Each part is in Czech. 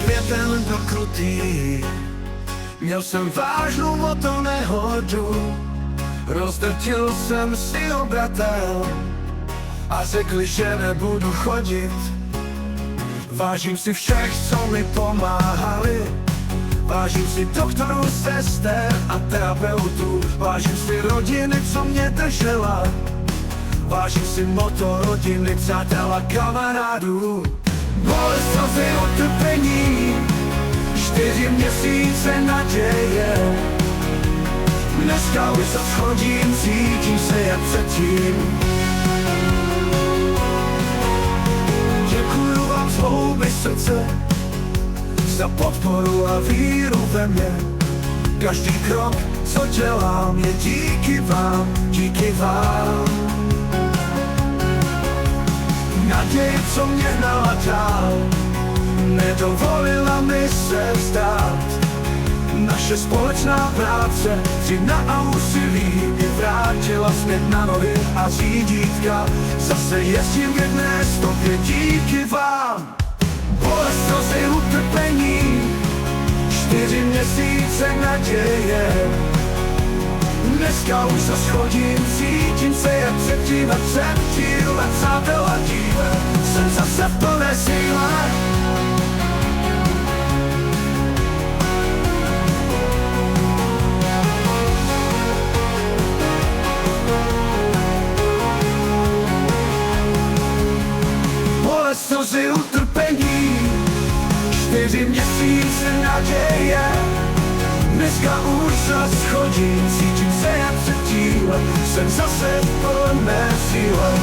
Květen byl krutý, měl jsem vážnou motor nehodu. Rozdrtil jsem si obratel a řekli, že nebudu chodit. Vážím si všech, co mi pomáhali. Vážím si doktorů, sester a terapeutů. Vážím si rodiny, co mě držela. Vážím si motor rodiny, přátel a kamarádů. Bolest, slzy, utrpení, 4 měsíce naděje. Dneska už se schodím, cítím se jak předtím. Děkuju vám z hloubi srdce za podporu a víru ve mě. Každý krok, co dělám, je díky vám, díky vám. Naděje, co mě hnala dál, nedovolila mi se vzdát. Naše společná práce, dřina a úsilí mě vrátila zpět na nohy a řídítka. Zase jezdím k jedné stopě díky vám. Bolest, slzy, utrpení, 4 měsíce naděje. Dneska už se schodím, cítím se jak předtím a předtím. A přátel a díle, jsem zase v plné síle. Bolest, slzy, utrpení, 4 měsíce naděje. Dneska už se schodím, cítím se jak předtím. Jsem zase v plné síle.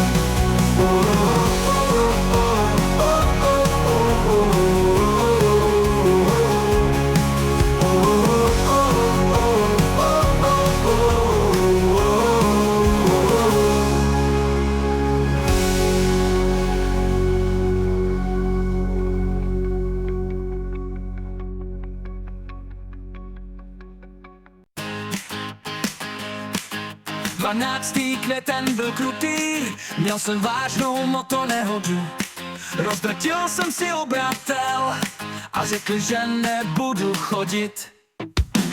Dvanáctý květen byl krutý, měl jsem vážnou motonehodu. Rozdrtil jsem si obratel a řekl, že nebudu chodit.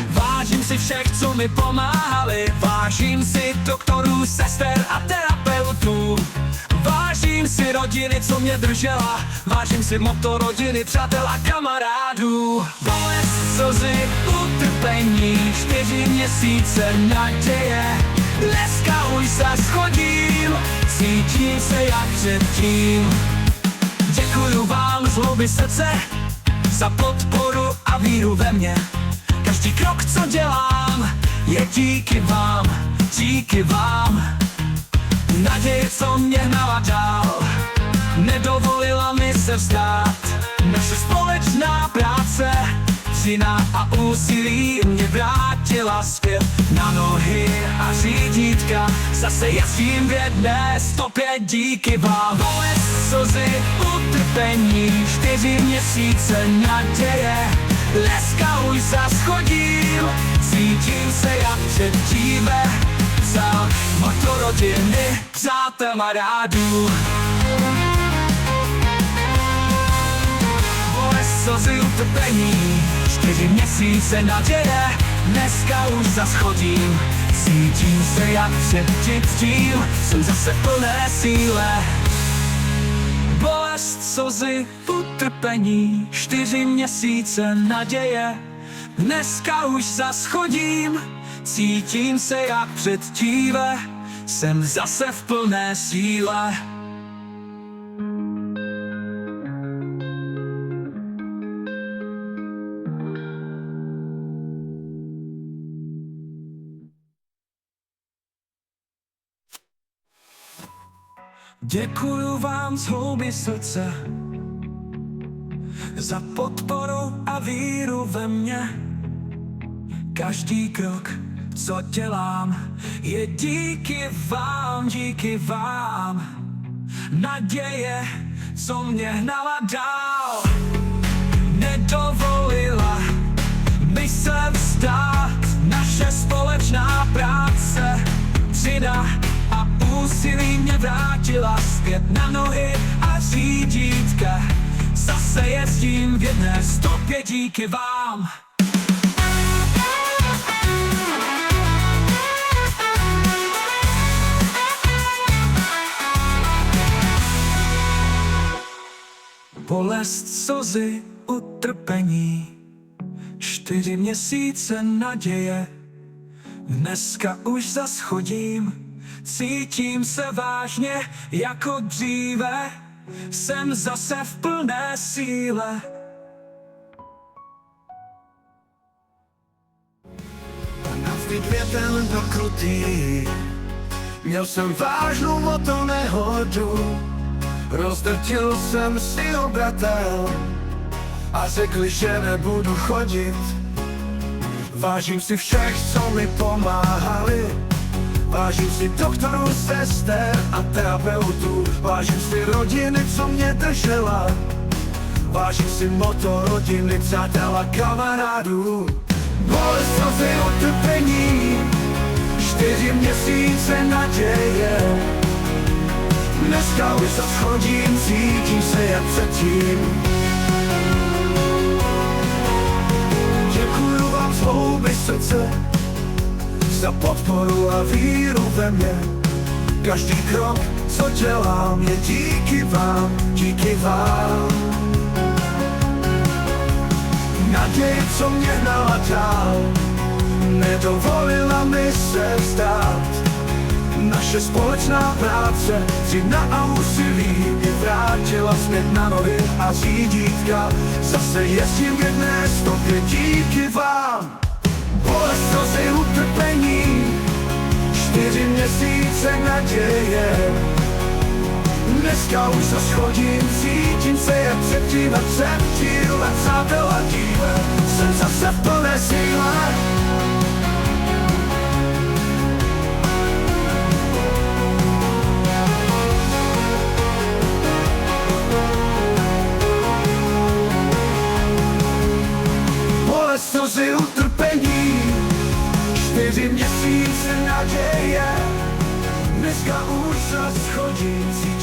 Vážím si všech, co mi pomáhali. Vážím si doktorů, sester a terapeutů. Vážím si rodiny, co mě držela. Vážím si motor rodiny, přátel a kamarádů. Bolest, slzy, utrpení, 4 měsíce naděje. Dneska už se schodím, cítím se jak předtím. Děkuju vám z hloubi srdce za podporu a víru ve mě. Každý krok, co dělám, je díky vám, díky vám. Naděje, co mě hnala dál, nedovolila mi se vzdát. Naše společná práce, dřina a úsilí mě vrátila zpět na nohy a řídítka. Zase jezdím v jedné stopě díky vám. Bolest, slzy, utrpení, 4 měsíce naděje. Dneska už se schodím, cítím se jak předtím. Za motor rodiny, přátel kamarádů. Bolest, slzy, utrpení, 4 měsíce naděje. Dneska už se schodím, cítím se jak předtím. Jsem zase v plné síle. Bolest, slzy, utrpení, 4 měsíce naděje. Dneska už se schodím, cítím se jak předtím. Jsem zase v plné síle. Děkuju vám z hloubi srdce za podporu a víru ve mě. Každý krok, co dělám, je díky vám, díky vám. Naděje, co mě hnala dál, nedovolila mi se vzdát. Naše společná práce, dřina a úsilí mě vrátila zpět na nohy a řídítka. Zase Zase jezdím v jedné stopě díky vám. Bolest, slzy, utrpení, 4 měsíce naděje. Dneska už zas chodím, cítím se vážně jako dříve. Jsem zase v plné síle. Navždy květem byl krutý, měl jsem vážnou motor nehodu. Rozdrtil jsem si obratel a řekli, že nebudu chodit. Vážím si všech, co mi pomáhali. Vážím si doktorů, sester a terapeutů. Vážím si rodiny, co mě držela. Vážím si motor rodiny, přátel a kamarádů. Bolest, slzy, utrpení, 4 měsíce naděje. Dneska už zas chodím, cítím se jak předtím. Děkuju vám z hloubi srdce za podporu a víru ve mě. Každý krok, co dělám, je díky vám, díky vám. Naděje, co mě hnala dál, nedovolila mi se vzdát. Naše společná práce, dřina a úsilí mě vrátila zpět na nohy a řídítka. Zase jezdím v jedné stopě díky vám. Bolest, slzy, utrpení, 4 měsíce naděje. Dneska už zas chodím, cítím se jak předtím a předtím. A přátel a díle, jsem zase v plné síle. Slzy, utrpení, 4 měsíce naděje. Dneska už zas chodím, cítím